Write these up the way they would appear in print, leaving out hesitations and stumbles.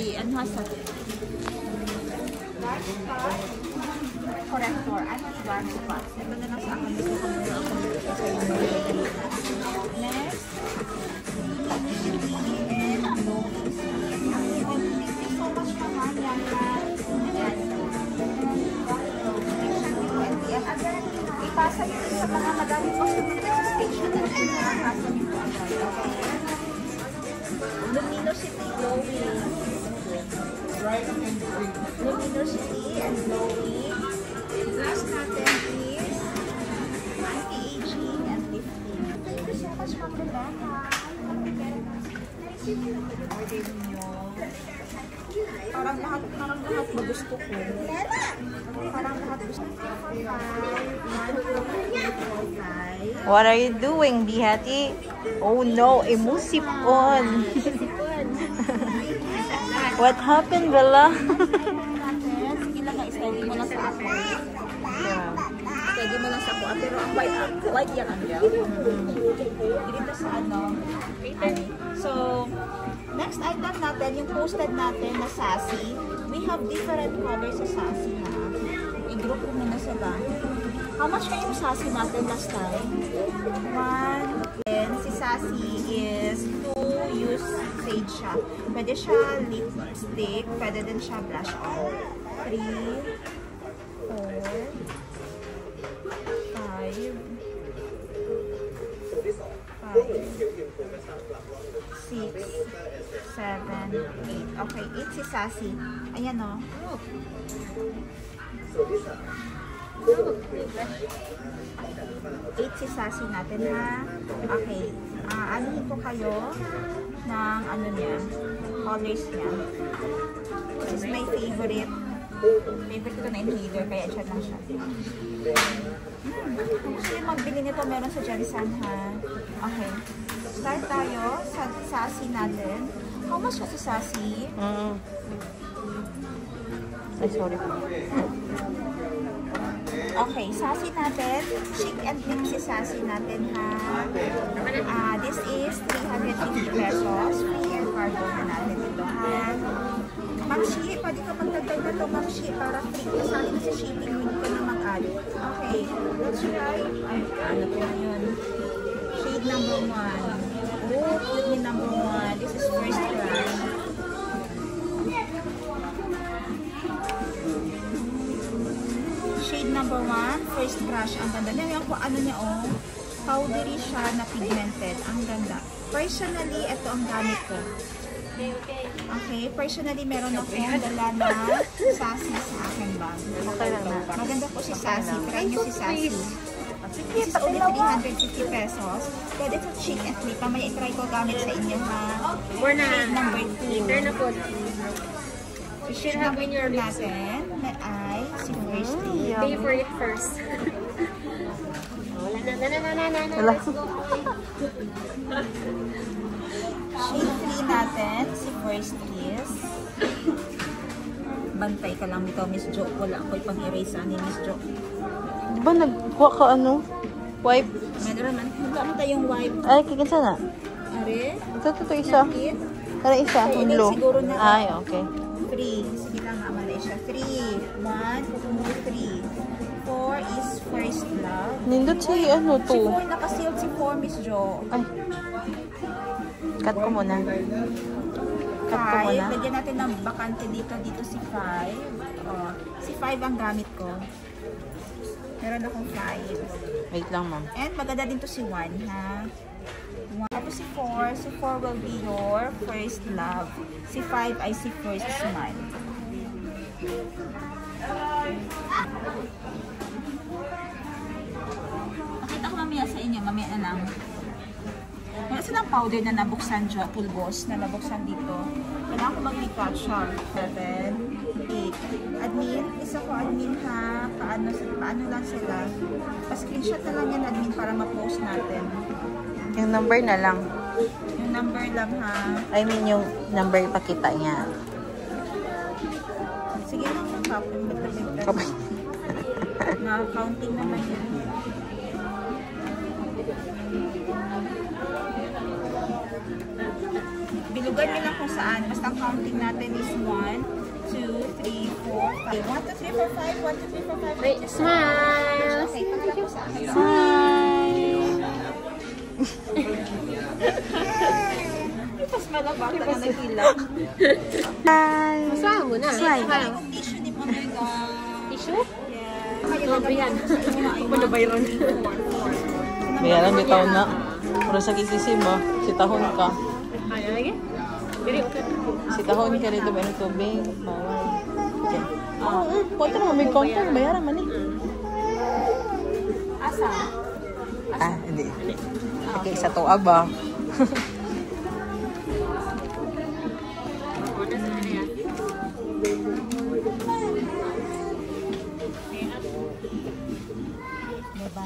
ano sa large pot corrector. Ano yung large pot? Ito na lang sa akin. Gusto ko muna ako dito sa inyo. Next. And low. Thank you so much for Maya. Again, ipasa nyo sa mga madami customer sa station at ipasa nyo po agad. Okay? Luminosity, glowing. Luminosity and glowing. Last natin is anti-aging and lifting. Thank you so much for the order nyo. Parang lahat ba gusto ko? Parang lahat gusto ko. What are you doing, Bihati? Oh no, emusipon. What happened, Bella? Sige lang, steady mo lang sa ako. Steady mo lang sa ako. Pero ang white yan ang gel. Dito sa ano. So, next item natin, yung posted natin na sassy. We have different colors sa sassy na. I-group ko muna sila. How much kayo yung sassy natin last time? 1. Then, si sassy is 2 use sage siya. Pwede siya lipstick, pwede din siya blush on. 3, 4, 5, 6, 7, 8. Okay, 8 si sassy. Ayan o. 8 si sassy natin ha. Okay. Anuhin ko kayo ng ano niya, colors niya. This is my favorite. Favorite ko na inhaler, kaya siya lang siya. Kung gusto nyo magbili nito, meron sa Jensen ha. Okay. Start tayo sa sassy natin. How much ka sa sassy? Ay, sorry po. Okay, sassy natin. Chic and mix si sassy natin ha. This is 350 pesos. Free air cargo na natin ito ha. Mamshi, pwede ka magdagdag na ito mamshi para free. Kasali na sa shipping, hindi ka na mag-add. Okay, let's try. Ano po yun? Shade number 1. Oh, put me number 1. This is first crush. Shade number 1, first crush. Ang ganda. Ngayon po, ano niya oh, powdery siya na pigmented. Ang ganda. Personally, ito ang gamit ko. Okay, personally, meron akong dala na sassy sa akin bag. Okay lang na. Maganda po si sassy. Try nyo si sassy. This is only 350 pesos. Pwede sa chic and flip. Mamaya itry ko gamit sa inyo ha. Shade number 2. Turn na po. You should have in your natin na ay si first lip. Pay for it first. Wala na. Let's go. Shade 3 natin, si first kiss. Bantay ka lang dito, Miss Jo. Wala ako ipang-erase ni Miss Jo. Di ba nagkuha ka ano? Wipe? Meron naman. Wala mo tayong wipe. Ay, kikinsa na? Are? Ito isa. Tara isa. Okay, Blue. siguro na. Ay, okay. 3. Sige lang, amalay siya. 3. 1, 2, 3. 4 is first love. Nindot si ano Si to? 4, nakasealed si 4, Miss Jo. Ay. Cut ko muna. Cut ko 5. muna. Lagyan natin ng bakante dito. Dito si 5. Si 5 ang gamit ko. Meron akong 5. Wait lang, ma'am. And maganda din to si 1, ha? Ito si 4. Si 4 will be your first love. Si 5 ay si first smile. Nakita ko mamaya sa inyo. Mamaya na lang. Meron silang powder na nabuksan dyan. Pulbos na nabuksan dito. Kailangan ko mag-retouch siya. 7, 8. Admin. Isa ko admin ha. Paano lang sila. Pa-screenshot na lang yan admin para ma-post natin. Yung number na lang. Yung number lang ha. I mean, yung number ipakita niya. Sige lang yung copy. Kapag. Na-counting naman yan. Bilugan nyo lang kung saan. Basta ang counting natin is 1, 2, 3, 4, 5. 1, 2, 3, 4, 5. 1, 2, 3, 4, 5. Wait, smile! Okay, pakita ko sa akin. Smile! Pas malabang na nagkilak. Smile! Masama mo na. Smile. Yung tissue ni Mamega. Tissue? Yeah. Grabe yan. Ano ba yun? Bayaran, bitaw na. Pero sa kisisi ba? Sitahon ka. Kaya lagi? Dili, okay. Sitahon ka dito ba ng tubig? Bawal. Okay. Punta naman may counter. Bayaran man eh. Asa? Ah, hindi. Okay, sa tuwa ba? Diba?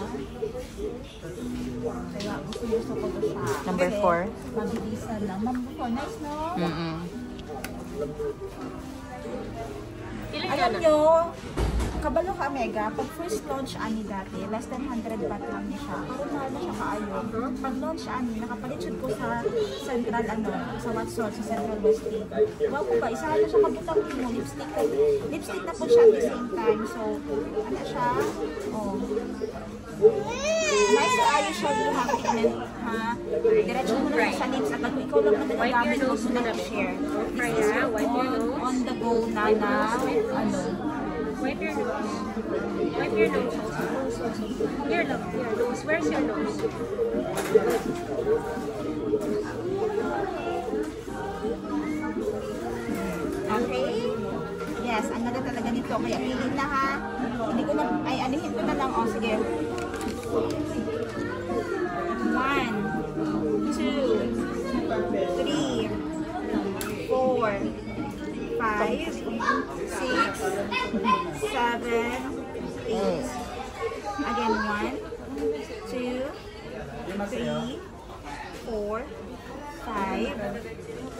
Kaya gusto ko ba siya? Number 4. Mabilisan lang. Number 4. Nice, no? Alam nyo, kabalo ka, Mega, pag first launch ani dati, less than 100 baht lang niya siya. Pero mahal na siya kaayo. Pag launch ani, nakapalit siya ko sa Central, sa Watson, sa Central Westing. Wow ko ba, isa na siya kabutang mo, lipstick. Lipstick na po siya at the same time. So, ano siya? Oh. Nice kaayo siya buhangin, ha? Diretso mo na sa lips at kung ikaw lang na nagagamit mo sa share. On the go na ano. Wipe your nose. Wipe your nose. Here, look. Your nose. Where's your nose? Okay? Yes, ang ganda talaga nito. Kaya pilit na ha. Hindi ko na, ay anihin ko na lang. O, sige. 1, 2, 3, 4, 5, 6, 7, 8. Again, 1, 2, 3, 4, 5,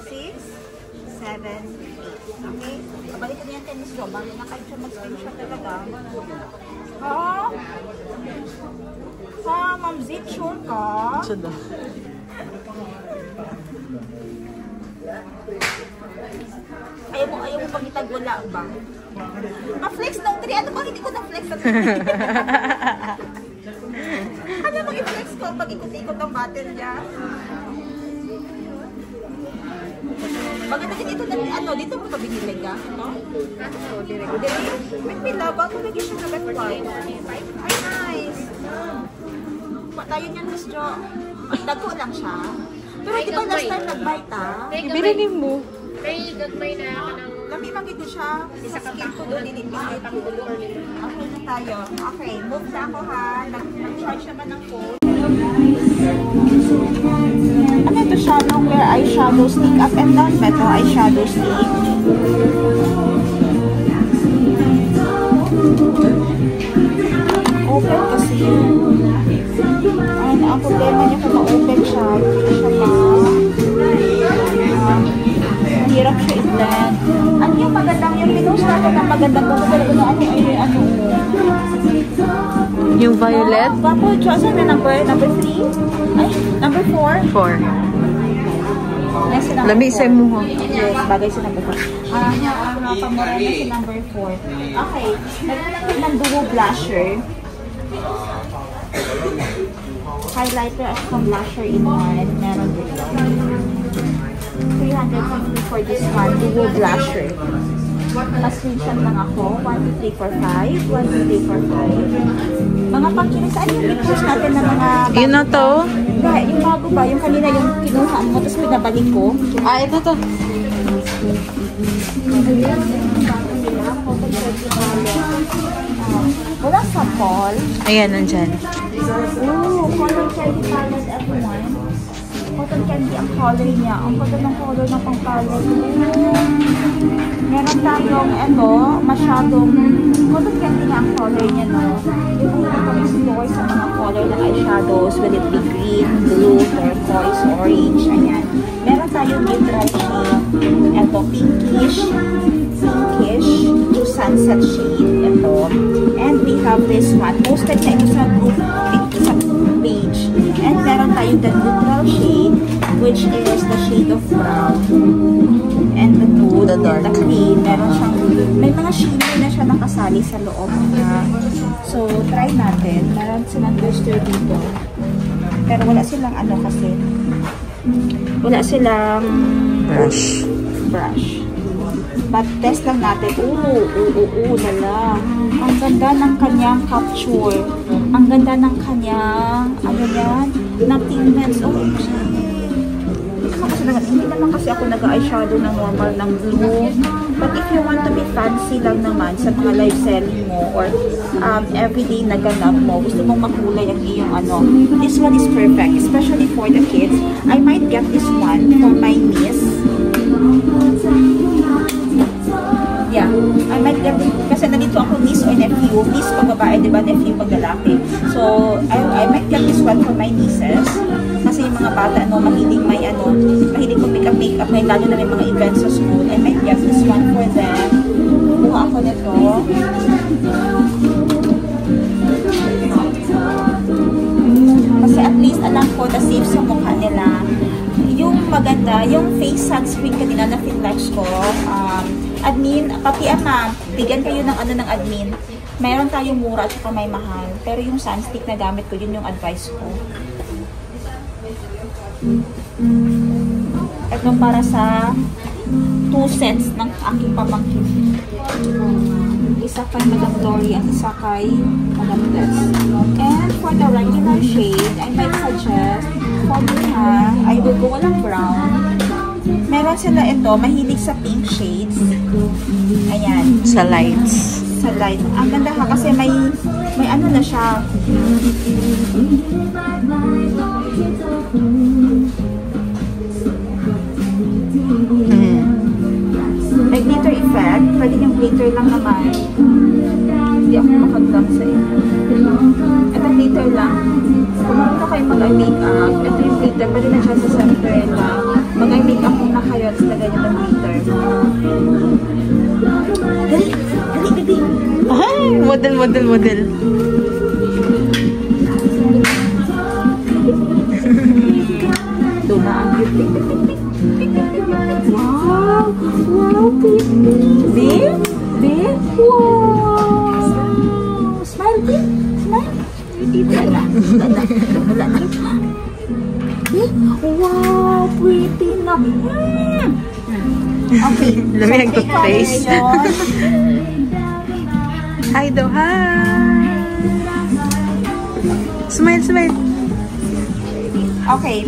6, 7, 8. Okay? Kabalik ko niyan kay Miss Jo. Bali na kahit siya mag-screenshot talaga. Ha? Ha, Ma'am Zit, sure ka? Sada. Ayaw mo pag itagwala ba? Ma-flex ng 3. Ano ba hindi ko na-flex ng 3? Ano bang i-flex ko pag ikot-ikot ang button niya? Maganda din ito na, dito mo pa binili ka? No? Oo, direct. Wait, pila ba? Kung lagi siya na left right. Ay, nice. Tayo niyan, Miss Jo. Dago lang siya. Pero di ba last time nag-bite, ha? Ibili mo. May gagmay na ako ng... Kami magito siya. Sa skin ko doon, init-init ko. Okay na tayo. Okay, move na ako ha. Nag-charge naman ng phone. Ano ito siya? Nowhere eyeshadow stick. Up and down ba ito? Eyeshadow stick. Open kasi. Ang problema niya kung ma-open siya. Hindi siya pa. Hirap siya i-blend. Ano yung magandang, yung pinost natin ang magandang ganda talaga na ano. Yung violet? Papo, chosen na number 3? Ay, number 4? 4. Yes, number Lami 4. sa mo ha. Yes, bagay sa number 4. Pamura na sa number 4. Okay, naglalagay ng duo blusher. Highlighter at some blusher in one. Meron dito. 350 for this one, duo blusher. Pa-screenshot lang ako. 1, 2, 3, 4, 5. 1, 2, 3, 4, 5. Mga pang-kinis, ano yung pictures natin ng mga... Yun na to? Hindi, yung bago ba? Yung kanina yung kinuha mo, tapos pinabalik ko. Ah, ito to. Wala sample. Ayan, nandyan. Ooh, color candy palette everyone. Cotton candy ang color niya. Ang ganda ng color ng pang palette. Meron tayong masyadong cotton candy nga ang color niya, no? Yung mga pag-explore sa mga color ng eyeshadows, will it be green, blue, turquoise, orange, ayan. Meron tayong neutral shade. Ito, pinkish to sunset shade. Ito. And we have this one. Posted na ito sa group, sa page. And meron tayong the neutral shade which is the shade of brown. And the nude, The dark. and the cream. Meron siyang, may mga shimmer na siya nakasali sa loob niya. So, try natin. Meron silang booster dito. Pero wala silang ano kasi. Wala silang Brush. But test lang natin. Lala. Ang ganda ng kanyang capture. Ang ganda ng kanyang, ano yan, ng pigments. Hindi naman kasi ako nag-eyeshadow ng normal ng blue. But if you want to be fancy lang naman sa mga live selling mo or everyday na ganap mo, gusto mong makulay ang iyong ano, this one is perfect, especially for the kids. I might get this one for my niece. Yeah, I might get it kasi nandito ako niece or nephew. Niece pag babae, diba? Nephew pag lalaki. So, I might get this one for my nieces. Kasi yung mga bata, ano, mahilig po makeup, may lalo na may mga events sa school. I might get this one for them. Buha ako nito. Kasi at least alam ko na safe sa mukha nila. Yung maganda, yung face sunscreen kanina na Finlex ko, admin, pati ma'am, bigyan kayo ng ano ng admin. Mayroon tayong mura at saka may mahal. Pero yung sunstick na gamit ko, yun yung advice ko. Ito para sa 2 sets ng aking pamangkin. Isa kay Madam Dory, ang isa kay Madam Tess. And for the regular shade, I might suggest, for me I will go walang brown. Meron sila ito, mahilig sa pink shades. Ayan. Sa lights. Sa light. Ang ganda ha kasi may ano na siya. May glitter effect. Pwede yung glitter lang naman. Hindi ako makaglam sa inyo. Ito glitter lang. Kung marunong na kayo mag-eye-makeup, ito yung glitter. Pwede na siya sa center lang. Mag-eye-makeup muna kayo at lagay nyo ng glitter. Dali! Dali, baby! Ay! Model. Doon na ang cute. Wow! Wow, baby! Babe? Wow! Smile, babe! Smile! Wala na. Wow, pretty na. Okay. Lamig ang face. Hi daw, hi! Smile. Okay,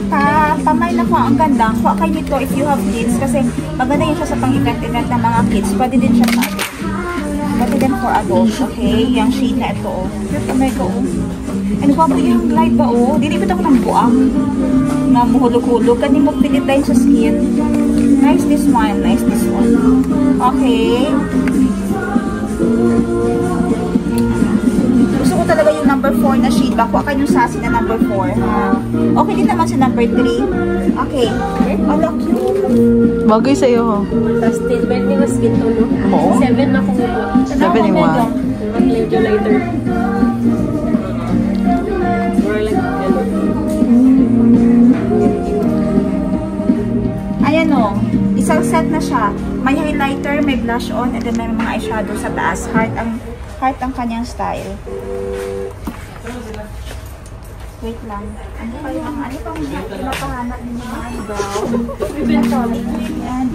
pamay na ko ang ganda. Kuha kayo nito if you have kids kasi maganda yun siya sa pang-event ng mga kids. Pwede din siya sa adults. Pwede din for adults, okay? Yung shade na ito, oh. Kamay ko, oh. Ano ba yung light ba, oh? Dinipit ako ng buang na muhulog-hulog. Kasi magpinit tayo sa skin. Nice this one. Okay. Gusto ko talaga yung number 4 na shade. Bakuha kayo yung sassy na number 4. Okay din naman sa number 3. Okay. Ala, cute. Bagay sa'yo, ho. Tapos, 10 mas gito, no? Oo. 7 na kung 7 yung one. medyo lighter. More like, ano. Ayan o. Isang set na siya. May highlighter, may blush on, and then may mga eyeshadow sa taas. Heart ang kanyang style. Wait lang. Ano pang napahanap ninyo mga brow? And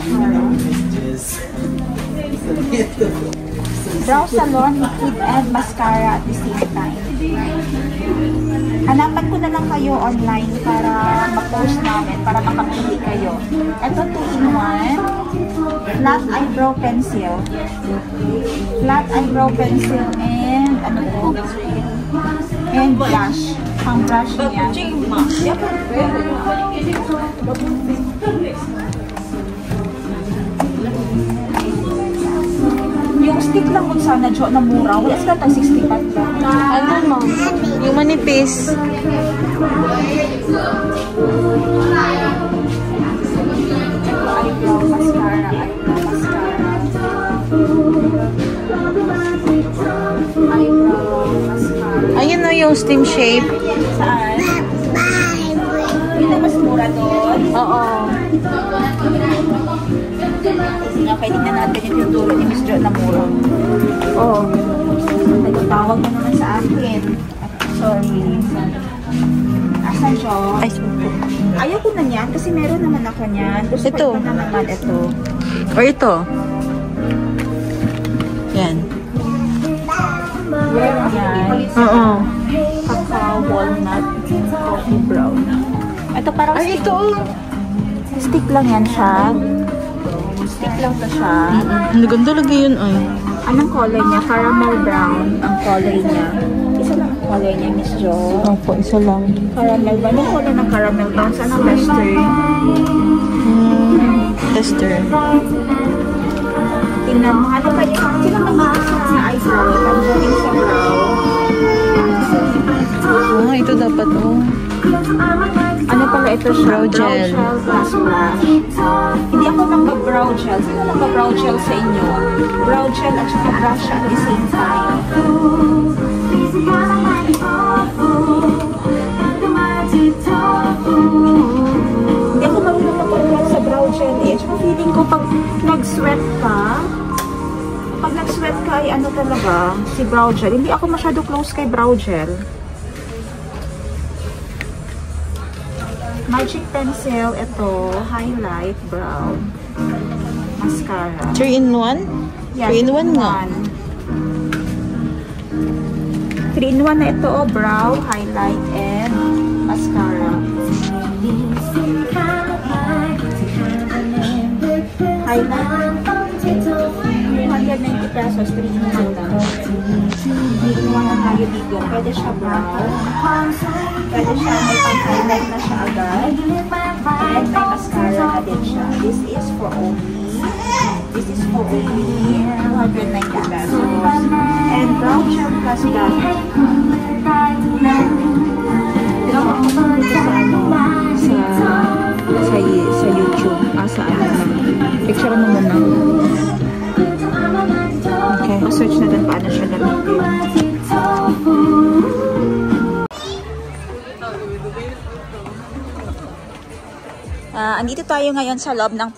brow salon, liquid, and mascara at the same time. Hanapan ko na lang kayo online para ma-post namin, para makapili kayo. Ito 2-in-1. Flat eyebrow pencil. Flat eyebrow pencil and ano po? And blush. Pang brush niya. Yung stick lang kung sana, Jo, na mura. Wala sila tag 65 lang. Ano, ma'am? Yung manipis. Ito, eyebrow mascara. Ayun na yung steam shape. Saan? Yun ang mas mura. ka doon? Oo. Okay, tingnan natin yung tuturo ni Miss Jo na muro. Oo. Nagtawag mo naman sa akin. Sorry. Asan siya? Ay, Ayaw ko na niyan kasi meron naman ako niyan. Gusto Ito. ko na naman ito. or ito. Yan. Meron yan. Oo. Cacao, walnut, coffee brown. Ito parang Ay, stick. ito. Stick lang yan siya. Stick lang to siya. Ang ganda lagi yun ay. Anong color niya? Caramel brown ang color niya. Isa lang ang color niya, Miss Jo. Opo, isa lang. Caramel brown. Anong color ng caramel brown? Saan ang western? Tester. Tingnan mo. Ano pa yun? Sino mahilig sa eyebrow? Tanggalin sa brow. Ah, ito dapat oh. Ano pala ito siya? Brow gel. Plus brush. Hindi ako nagpa-brow gel. Sino nagpa-brow gel sa inyo? Brow gel at saka brush at the same time. Hindi ako marunong mag-control sa brow gel eh. Saka feeling ko pag nag-sweat ka ay ano talaga, si brow gel. Hindi ako masyado close kay brow gel. Magic pencil, ito, highlight, brown, mascara. 3-in-1? Yeah, 3-in-1 nga. 3-in-1 na ito, oh, brow, highlight, and mascara. Highlight, 290 pesos, 3-in-1 na. 3-in-1 na tayo dito. Pwede siya brown. Pwede siya, may pang-highlight na siya agad. And may mascara na din siya. This is for only 290 pesos. And brow gel plus that. Tinawag ko pa dito sa sa YouTube. Sa picture mo muna. Okay. Search natin paano siya gamitin. Andito tayo ngayon sa loob ng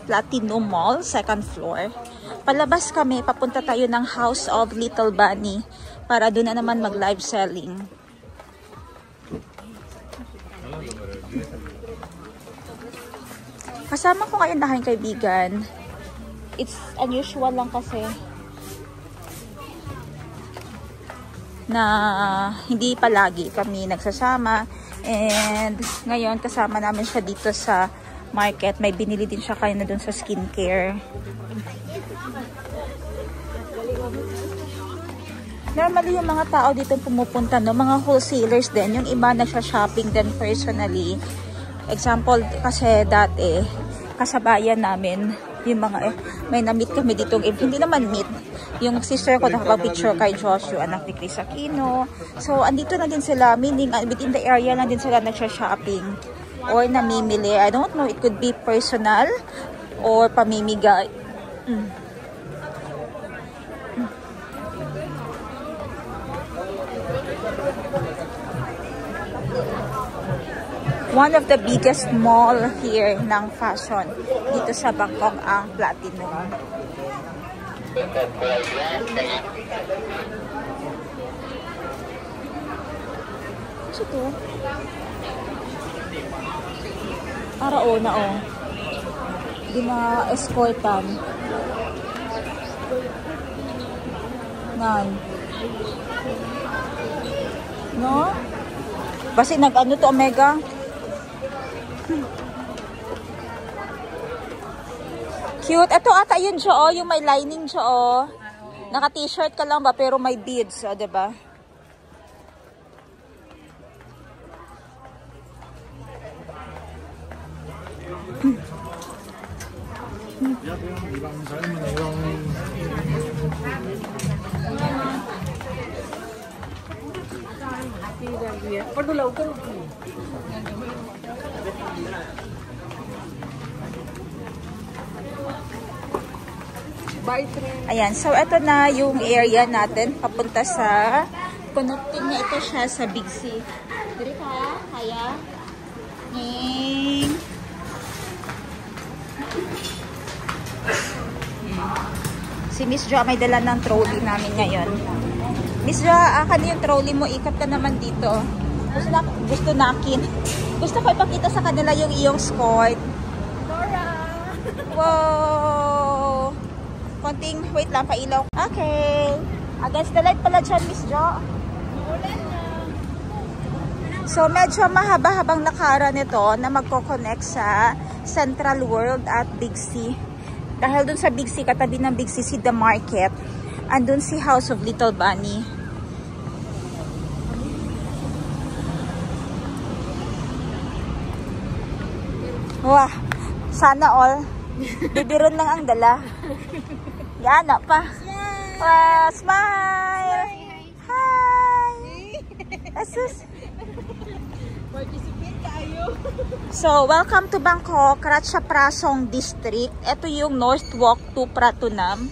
Platinum Mall, second floor. Palabas kami, papunta tayo ng House of Little Bunny para doon na naman mag-live selling. Kasama ko ngayon na aking kaibigan. It's unusual lang kasi na hindi palagi kami nagsasama. And ngayon kasama namin siya dito sa market. May binili din siya kanina dun sa skincare. Normally yung mga tao dito pumupunta, no, mga wholesalers din. Yung iba nagsha-shopping din personally. Example kasi dati kasabayan namin yung mga may na-meet kami dito, hindi naman meet, yung sister ko nakapag-picture kay Joshua, anak ni Chris Aquino. So andito na din sila, meaning within the area lang din sila nagsha-shopping or namimili. I don't know, it could be personal or pamimigay. One of the biggest mall here ng fashion dito sa Bangkok ang Platinum. Ano ito? Araona oh. Hindi na escortan. Nan. No? Basi nag-ano to Omega? Cute. Ito ata yun siya, oh. Yung may lining siya, oh. Naka-t-shirt ka lang ba, pero may beads, oh, diba? Ayan, so ito na yung area natin papunta sa connecting na ito siya sa Big C. Dito ka, kaya? morning. Si Miss Jo may dala ng trolley namin ngayon. Miss Jo, akan yung trolley mo, ikot ka naman dito. Gusto ko ipakita sa kanila yung iyong skirt. Dora! Wow! Konting, wait lang, pailaw. Okay. Against the light pala dyan, Miss Jo. So, medyo mahaba-habang nakaraan ito na magko-connect sa Central World at Big C. Dahil dun sa Big C, katabi ng Big C, si The Market. Andun si House of Little Bunny. Wah, sana all. Bibiron lang ang dala. Yana pa. Wow, smile. Hi. Asus. So, welcome to Bangkok, Ratchaprasong District. Ito yung North Walk to Pratunam.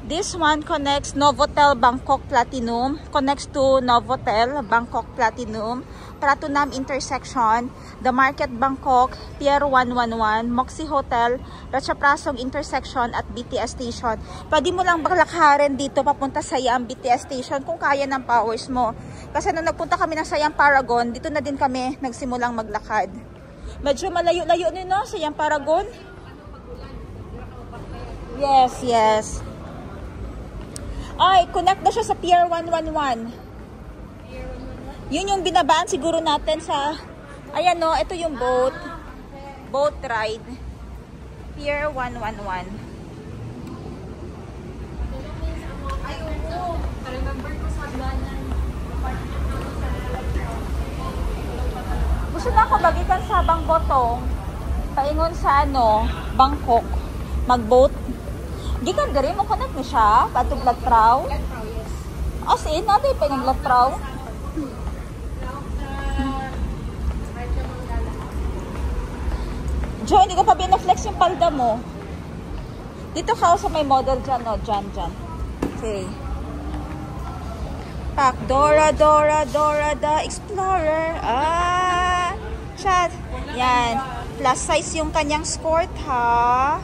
This one connects Novotel Bangkok Platinum, connects to Novotel Bangkok Platinum, Pratunam intersection, The Market Bangkok, Pier 111, Moxie Hotel, Ratchaprasong intersection at BTS station. Pwede mo lang baglakarin dito papunta sa Siam BTS station kung kaya ng powers mo. Kasi nung nagpunta kami ng Siam Paragon, dito na din kami nagsimulang maglakad. Medyo malayo-layo nyo, no? Siam Paragon. Yes, yes. Ay, connect na siya sa Pier 111. Yun yung binabaan siguro natin sa... Ayan, no? Ito yung boat. Boat ride. Pier 111. Gusto na ako bagikan sa Bangbotong. Paingon sa ano, Bangkok. Mag-boat. Di ka diri mo connect ni siya? Patog Latpraw? Yes. As in, natin pa ng Latpraw? Jo, hindi ko pa binaflex yung palda mo. Dito ka sa may model dyan, no? Dyan. Okay. Pak, Dora, the Explorer. Ah, chat. Yan. Plus size yung kanyang skirt, ha?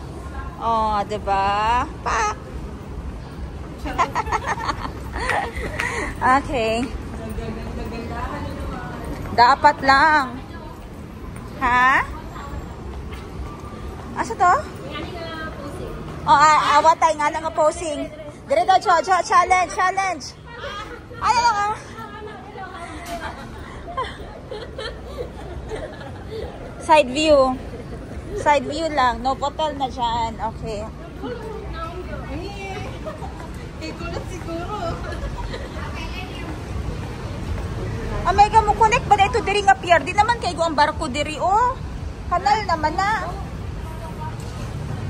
Oh, diba? Pak! Okay. Dapat lang. Ha? Asa to? Oh, awatay nga lang ang posing. Dire daw, Jojo. Challenge. Ano lang, ah? Side view. Side view lang. Novotel na dyan. Okay. Igulat siguro. Amega mo connect ba na ito diri nga pier? Di naman kay ang barko diri, oh. Kanal naman na.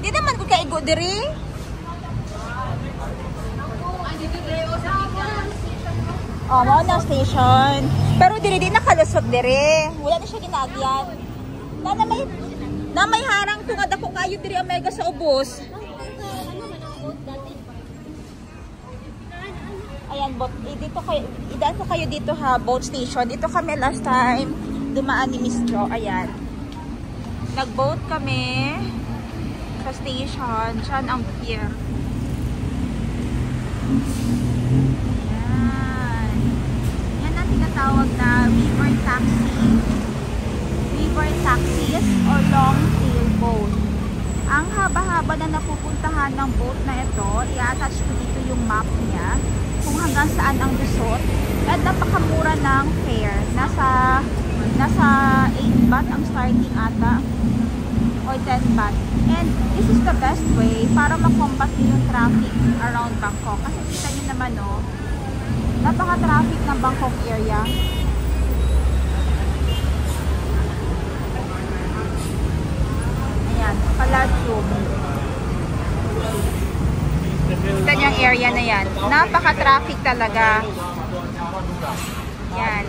Di naman ko kay diri. Oh, mo na station. Pero diri di nakalusot diri. Wala na siya ginagyan. Na may harang tungad ako kayo diri Amega sa ubos. Ayan, dito kayo, idaan ko kayo dito ha, boat station. Dito kami last time dumaan ni Miss Jo. Ayan. Nag-boat kami sa station. Diyan ang pier. Ayan. Yan ang tinatawag na river taxi. River taxis or long sail boat. Ang haba-haba na napupuntahan ng boat na ito, i-attach ko dito yung map niya kung hanggang saan ang resort. At napakamura ng fare. Nasa 8 baht ang starting ata or 10 baht. And this is the best way para makombat yung traffic around Bangkok. Kasi kita nyo naman, no, napaka-traffic ng Bangkok area. Ayan, Palladium. Kita nyo ang area na yan. Napaka-traffic talaga. Yan.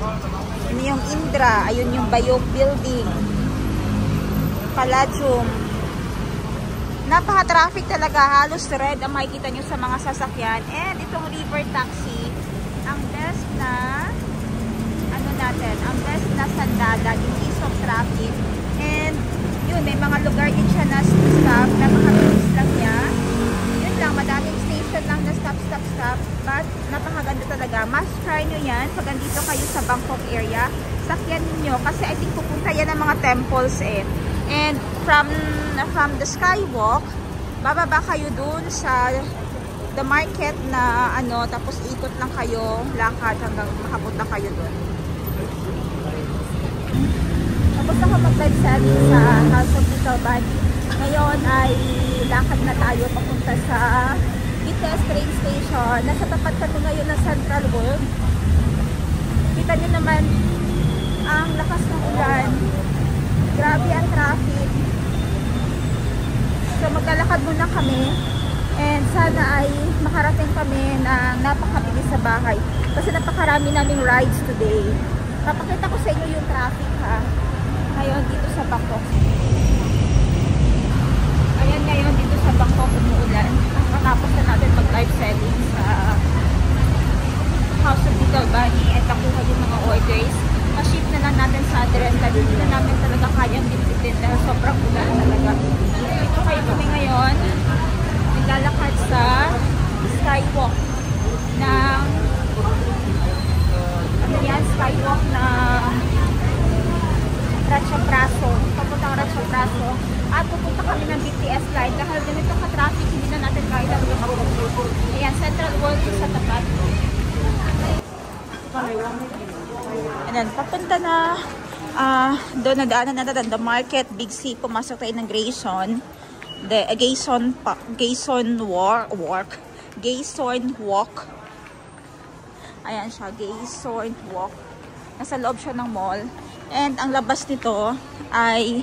Yun yung Indra. Ayun yung Bayog Building. Palladium. Napaka-traffic talaga. Halos red ang makikita nyo sa mga sasakyan. And itong river taxi, ang best na natin, ang best na sandagan in case of traffic. And yun, may mga lugar din siya na stop, napakabilis lang niya. Yun lang, madaming station lang na stop. But napakaganda talaga. Must try nyo yan pag andito kayo sa Bangkok area. Sakyan ninyo kasi I think pupunta yan ng mga temples eh. And from the skywalk, bababa kayo dun sa the market na ano, tapos ikot lang kayo, lakad hanggang makapunta kayo dun. Tapos ako mag-live selling sa House of Little Bunny. Ngayon ay lakad na tayo papunta sa BTS train station. Nasa tapat kami ngayon ng Central World. Kita nyo naman ang lakas ng ulan. Grabe ang traffic. So maglalakad muna kami. And sana ay makarating kami ng napakabilis sa bahay. Kasi napakarami naming rides today. Papakita ko sa inyo yung traffic ha. Ngayon dito sa Bangkok. Ayan ngayon dito sa Bangkok umuulan. Matapos na natin mag-live selling sa House of Little Bunny at nakuha yung mga orders. Ma-ship na lang natin sa address. Dahil hindi na namin talaga kayang bitbitin dahil sobrang ulan talaga. Dito kayo kami ngayon. Naglalakad sa skywalk ng ano yan? Skywalk ng Ratcha Praso. Papuntang Ratcha Praso. At pupunta kami ng BTS line. Dahil ganito ka-traffic, hindi na natin kaya lang lumakot. Ayan, Central World sa tapat. Ayan, papunta na doon na daanan natin the market, Big C. Pumasok tayo ng Grayson. Gayson Walk. Ayan siya, Gayson Walk. Nasa loob siya ng mall. And ang labas nito ay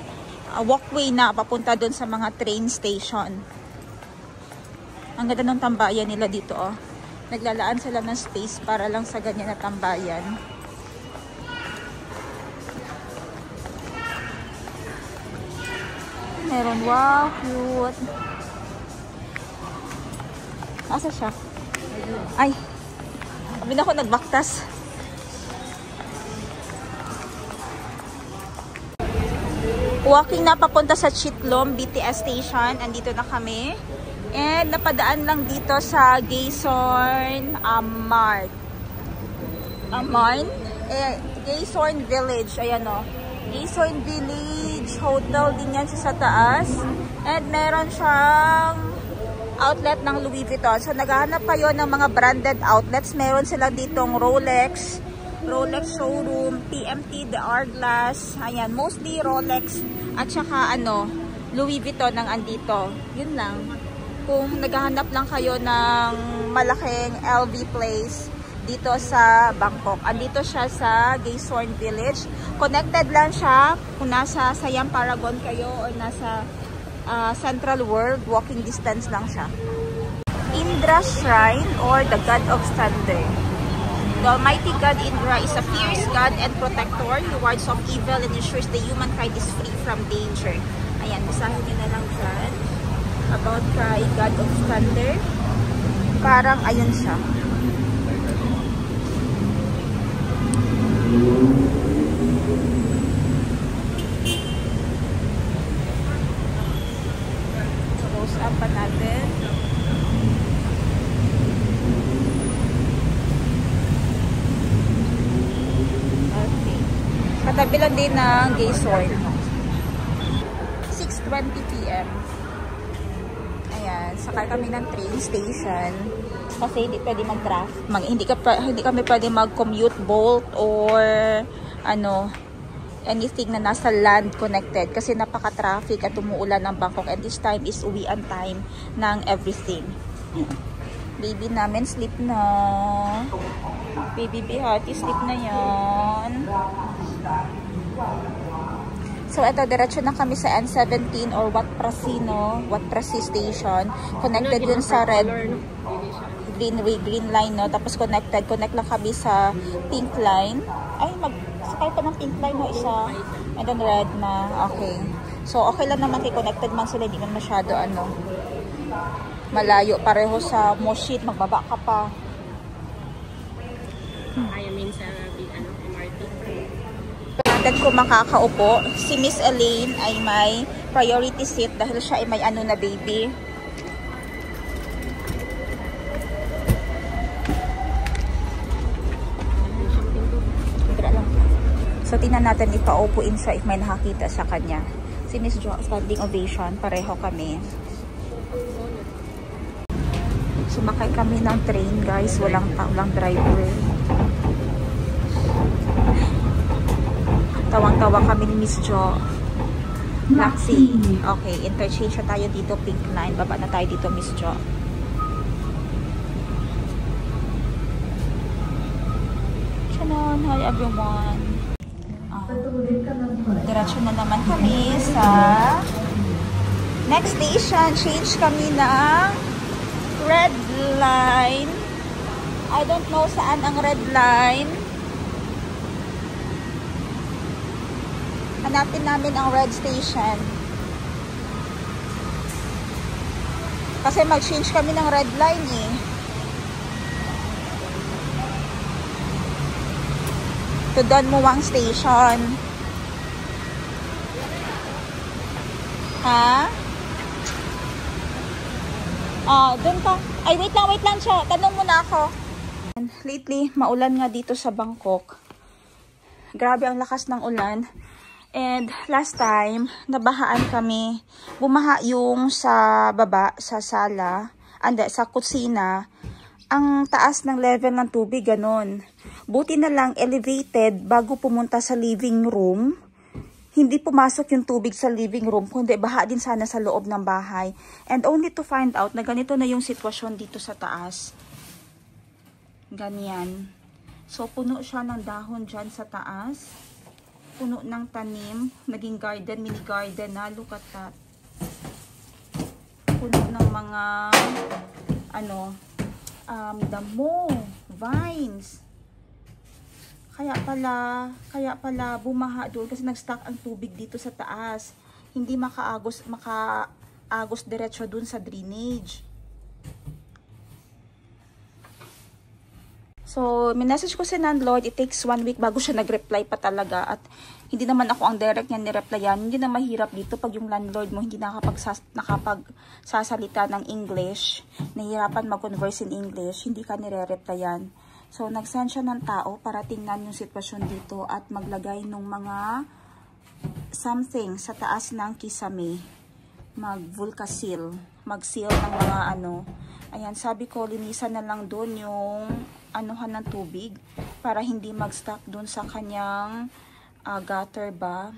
walkway na papunta doon sa mga train station. Ang ganda ng tambayan nila dito, oh. Naglalaan sila ng space para lang sa ganyan na tambayan. Meron, wow, cute. Asa siya? Ay, sabi na ako nagbaktas. Walking na papunta sa Chitlom BTS station. Andito na kami. And napadaan lang dito sa Gayson Gayson Village. Ayan o. Gayson Village Hotel din yan siya sa taas. And meron siyang outlet ng Louis Vuitton. So naghahanap kayo ng mga branded outlets. Meron sila ditong Rolex showroom, PMT, The Hourglass. Ayan, mostly Rolex at saka Louis Vuitton ang andito. Yun lang. Kung naghahanap lang kayo ng malaking LV place dito sa Bangkok. Andito siya sa Gayson Village. Connected lang siya kung nasa Siam Paragon kayo or nasa Central World. Walking distance lang siya. Indra Shrine or the God of Thunder. The Almighty God Indra is a fierce God and protector. He wards off evil and ensures the humankind is free from danger. Ayan, basahin nyo na lang dyan. About kay God of Thunder. Parang ayun siya. Close up pa natin. Okay. Katabi lang din ng Gayson. 6:20 PM. Ayan, sakay kami ng train station kasi hindi pwede mag-traffic. Hindi kami pwede mag-commute Bolt or anything na nasa land connected kasi napaka-traffic at umuulan ng Bangkok and this time is uwian time ng everything. Baby namin sleep na. Baby Behati sleep na yan. So, ito, diretso na kami sa N17 or Wat Prasi Station. Connected dun sa green line, no? Tapos connect lang kami sa pink line. Ay, magsakay pa ng pink line, no? Isa. And then red na. Okay. So, okay lang naman kay connected man sila. Hindi man masyado, malayo. Pareho sa Moshit. Magbaba ka pa. I mean sa MRT. expected ko makakaupo. Si Miss Elaine ay may priority seat dahil siya ay may ano na baby. So, tingnan natin if paupuin siya if may nakakita sa kanya. Si Miss Jo, standing ovation. Pareho kami. Sumakay kami ng train, guys. Walang driver. Tawang-tawa kami ni Miss Jo. Taxi. Okay, interchange na tayo dito, pink line. Baba na tayo dito, Miss Jo. Chanon, hi everyone. Diretso na naman kami sa next station. Change kami ng red line. I don't know saan ang red line. Hanapin namin ang red station. Kasi mag-change kami ng red line eh. To Don Muang Station. Ha? Doon ka. Ay, wait lang siya. Tanong muna ako. Lately, maulan nga dito sa Bangkok. Grabe ang lakas ng ulan. And last time, nabahaan kami. Bumaha yung sa baba, sa sala, sa kusina. Ang taas ng level ng tubig, ganon. Buti na lang elevated bago pumunta sa living room. Hindi pumasok yung tubig sa living room, kundi baha din sana sa loob ng bahay. And only to find out na ganito na yung sitwasyon dito sa taas. Ganyan. So, puno siya ng dahon dyan sa taas. Puno ng tanim. Naging garden, mini garden na. Look at that. Puno ng mga, damo, vines. Kaya pala bumaha doon kasi nag-stuck ang tubig dito sa taas. Hindi makaagos diretso doon sa drainage. So, minessage ko si landlord, it takes 1 week bago siya nag-reply pa talaga. At hindi naman ako ang direct niya ni-replyan. Hindi na mahirap dito pag yung landlord mo hindi nakapagsasalita ng English. Nahihirapan mag-converse in English, hindi ka nire-replyan. So, nag-send siya ng tao para tingnan yung sitwasyon dito at maglagay ng mga something sa taas ng kisame. Mag-vulcasil. Mag-seal ng mga Ayan, sabi ko, linisan na lang doon yung anuhan ng tubig para hindi mag-stuck doon sa kanyang gutter ba.